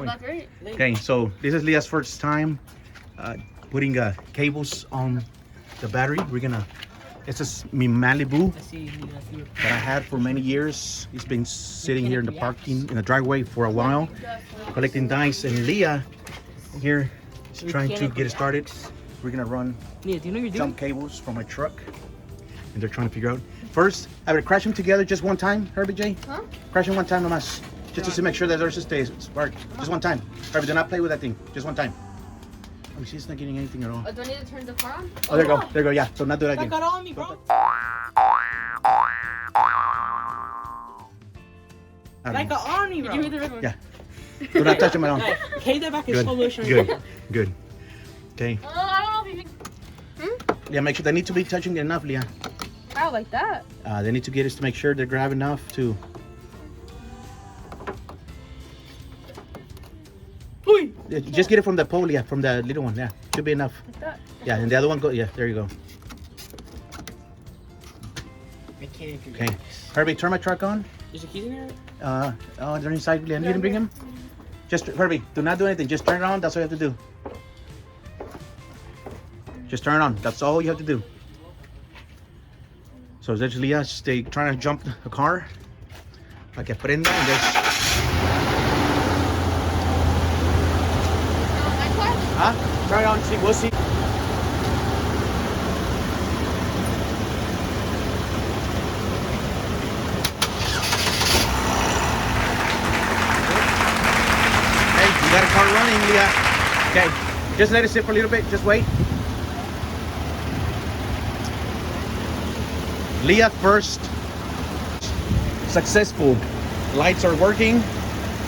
back right. Okay, so this is Leah's first time putting cables on the battery. This is my Malibu that I had for many years. It's been sitting here in the parking, in the driveway for a while, collecting dice. And Leah here is trying to get it started. We're gonna run jump cables from my truck, and they're trying to figure out. First, I would crash them together just one time, Herbie J. Huh? Crash them one time, nomás. Just to make sure that there's a stay spark. Just one time. Herbie, do not play with that thing. Just one time. Oh, she's not getting anything at all. Do I need to turn the car on? Oh, there you go. There you go. Yeah. So not do that again. Got on me, bro. Like on me, bro. Give me the red one. Yeah. Do not touch them at all. Hey, that back in Good. slow motion. Good. Good. Okay. I don't know if you can... Yeah, make sure they need to be touching it enough, Leah. How, like that? They need to get us to make sure they grab enough to. Yeah, just get it from the pole, yeah, from the little one. Yeah, should be enough. Like that? Yeah, and the other one go. Yeah, there you go. Okay, Herbie, turn my truck on. Is the keys in there? Oh, they're inside. Leah, you didn't bring them. Just Herbie, do not do anything. Just turn it on. That's all you have to do. Just turn it on. That's all you have to do. So there's Leah. Stay trying to jump the car. Like I put in there, and there's. Huh? Try it on. See, we'll see. Okay, you got a car running, Leah. Okay, just let it sit for a little bit. Just wait. Leah first. Successful. Lights are working.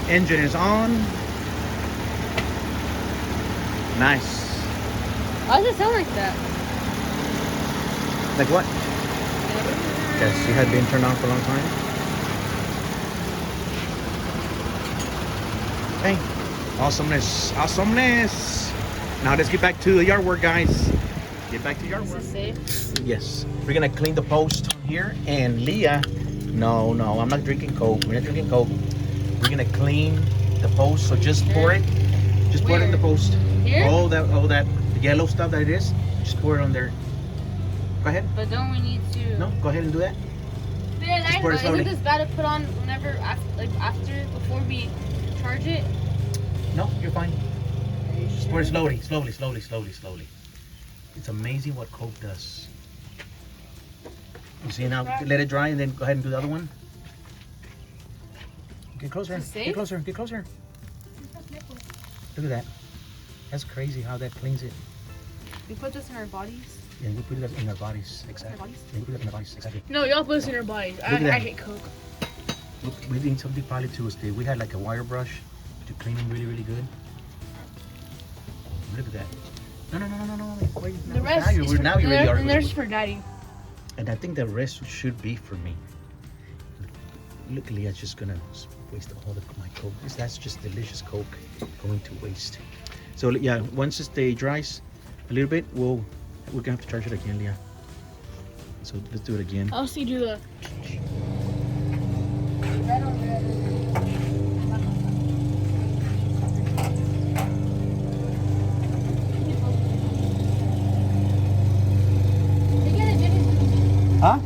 Engine is on. Nice. Why does it sound like that? Like what? Yes, she had been turned on for a long time. Okay. Awesomeness. Awesomeness. Now let's get back to the yard work, guys. Get back to yard work. Is it safe? Yes. We're gonna clean the post here. And Leah, no, I'm not drinking Coke. We're not drinking Coke. We're gonna clean the post. So just pour it. Just pour it in the post. Here? All that yellow stuff that it is. Just pour it on there. Go ahead. But don't we need to... No, go ahead and do that. Man, I pour it know. slowly. Isn't this bad to put on whenever, after, before we charge it? No, you're fine. Just pour it slowly. It's amazing what Coke does. You see now, let it dry and then go ahead and do the other one. Get closer. Get closer. Get closer. Look at that. That's crazy how that cleans it. We put this in our bodies? Yeah, we put it in our bodies. Exactly. Yeah, we put it in our bodies. Exactly. No, y'all put this in our bodies. I hate Coke. Look, we need something probably to us. We had like a wire brush to clean them really, really good. Look at that. No. Wait, The rest is now you really are. And there's for Daddy. And I think the rest should be for me. Look, Leah's just gonna waste all of my Coke. That's just delicious Coke going to waste. So yeah, once it dries a little bit, we're gonna have to charge it again, Leah. So let's do it again. I'll see do the... Huh?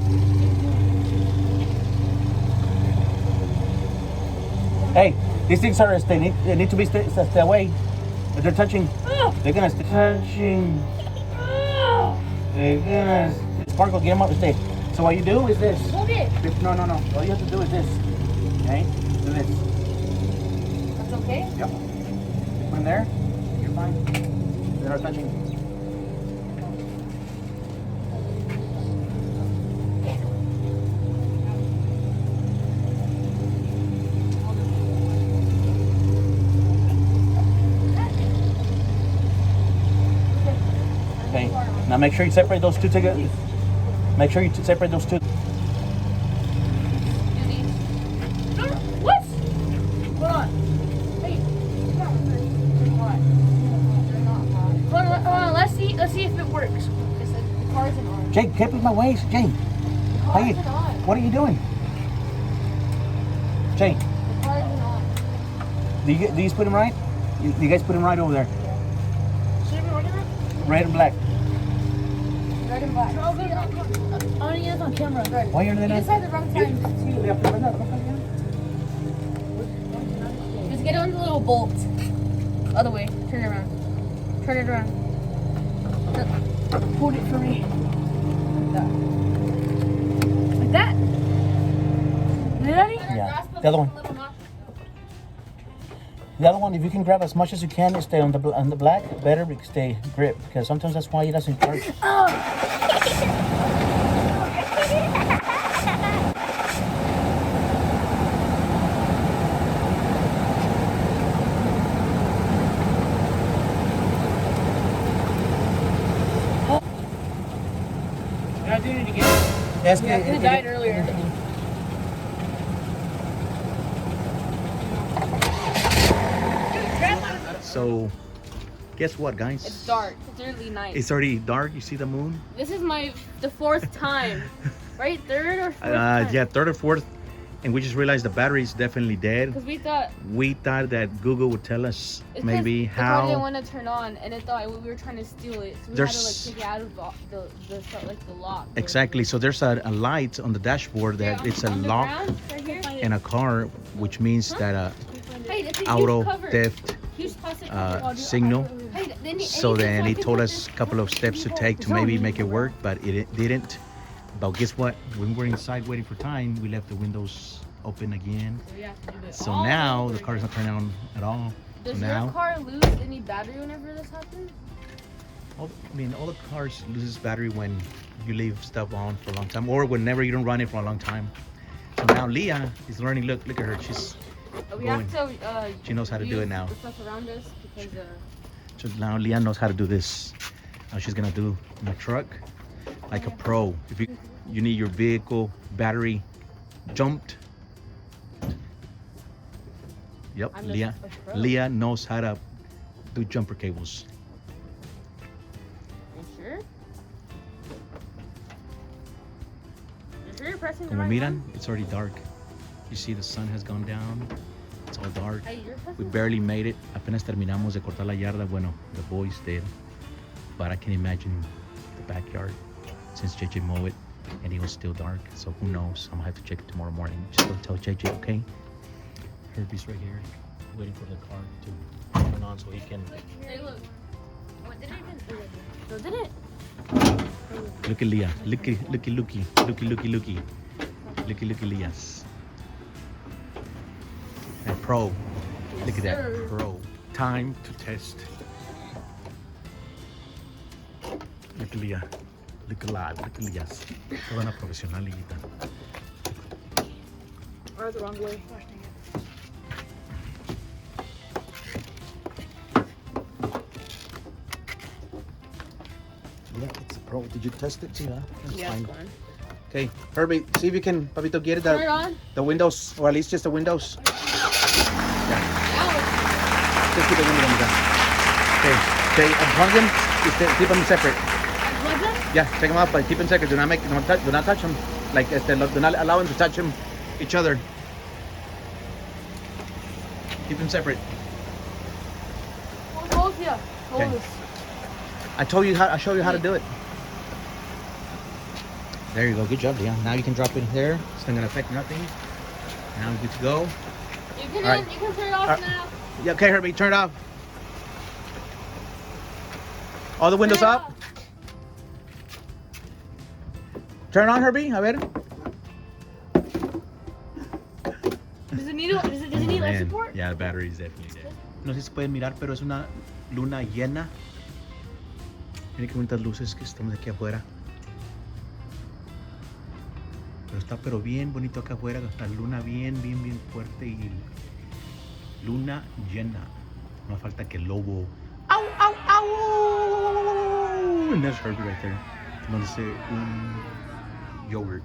Hey, these things are they need to be stay away. If they're touching, they're gonna stay touching. They're gonna sparkle. Get them up and stay. So what you do is this. Okay. No. All you have to do is this. Okay, do this. That's okay? Yep. Put them there. You're fine. They're not touching. Okay. Now make sure you separate those two together. Make sure you separate those two. What? Hold on. Hey. Hold on. Let's see if it works. The car's in on. Jake, keep with my waist. Jake. Car's in on. What are you doing? Jake. The car's in on. Do you put them right? You guys put him right over there. Chevy, what is it? Red and black. Red and black. I want to use on camera. Right. Why are they You not? just had the wrong time too. Just get on the little bolt. Other way. Turn it around. Turn it around. Hold it for me. Like that. Ready? Yeah. The other one. The other one, if you can grab as much as you can and stay on the black, better because they grip. Because sometimes that's why it doesn't charge. You're not doing it again? Yes, Yeah, it died earlier. So, guess what, guys? It's dark. It's really night. It's already dark. You see the moon? This is the fourth time, right? Third or fourth time? Yeah, third or fourth. And we just realized the battery is definitely dead. Because we thought that Google would tell us maybe the car didn't how. want to turn on, and it thought we were trying to steal it. So we had to like take it out of the lock. Exactly. So there's a light on the dashboard that it's a on the lock ground, right here. in a car, which means that Hey, it's a huge auto cover. theft Huge plastic cover. signal. Hey, So then he told us a couple of steps to take to maybe make it work, but it didn't. But guess what? When we're inside waiting for time, we left the windows open again. So we have to do this So all now over the car's again. not turning on at all. Does now, your car lose any battery whenever this happens? all the cars loses battery when you leave stuff on for a long time, or whenever you don't run it for a long time. So now Leah is learning. Look at her. She's We going. have to. She knows how to do use it now. The stuff around us because. So now Leah knows how to do this. Now she's gonna do in a truck like a pro. If you need your vehicle battery jumped. Yep, I'm just Leah. a pro. Leah knows how to do jumper cables. You sure? You sure you're pressing the Como right miran, one? it's already dark. You see the sun has gone down. It's all dark. Hey, you're pressing. We barely made it. Apenas terminamos de cortar la yarda. Bueno, the boys did. But I can imagine the backyard since JJ mowed it and it was still dark. So who knows? I'm gonna have to check it tomorrow morning. Just don't tell JJ, okay? Herbie's right here, waiting for the car to turn on so he can. Hey, look. What did it even? So did it? Look at Leah. Looky. Leah's. And pro. Look at that. sir. Pro. Time to test. Look at Leah. Look alive. Look at Leah's. Toda una profesionalita. Or the wrong way. Yeah, it's a pro. Did you test it too? Huh? That's Yeah, fine. it's fine. Okay, Herbie, see if you can, Papito, get it Turn it on. the windows, or at least just the windows. Now Just keep the window on the ground. Okay, unplug them. Keep them separate. plug them. Yeah, take them off, but keep them separate. Do not touch them. Like, do not allow them to touch them, each other. Keep them separate. Hold here. Hold Okay. this. I show you how to do it. There you go. Good job, Leon. Now you can drop it here. It's not gonna affect nothing. Now we're good to go. You can All right. you can turn it off All right. now. Yeah, okay, Herbie, turn it off. All the windows Turn it up. off. Turn on, Herbie. A ver. Does it need life support? Yeah, the battery is definitely dead. No sé si se pueden mirar, pero es una luna llena. Miren qué bonitas luces que estamos aquí afuera. Pero está pero bien bonito acá afuera, la luna bien fuerte y luna llena. No falta que el lobo. ¡Au, au, au! And that's Herbie right there. Tomándose un yogurt.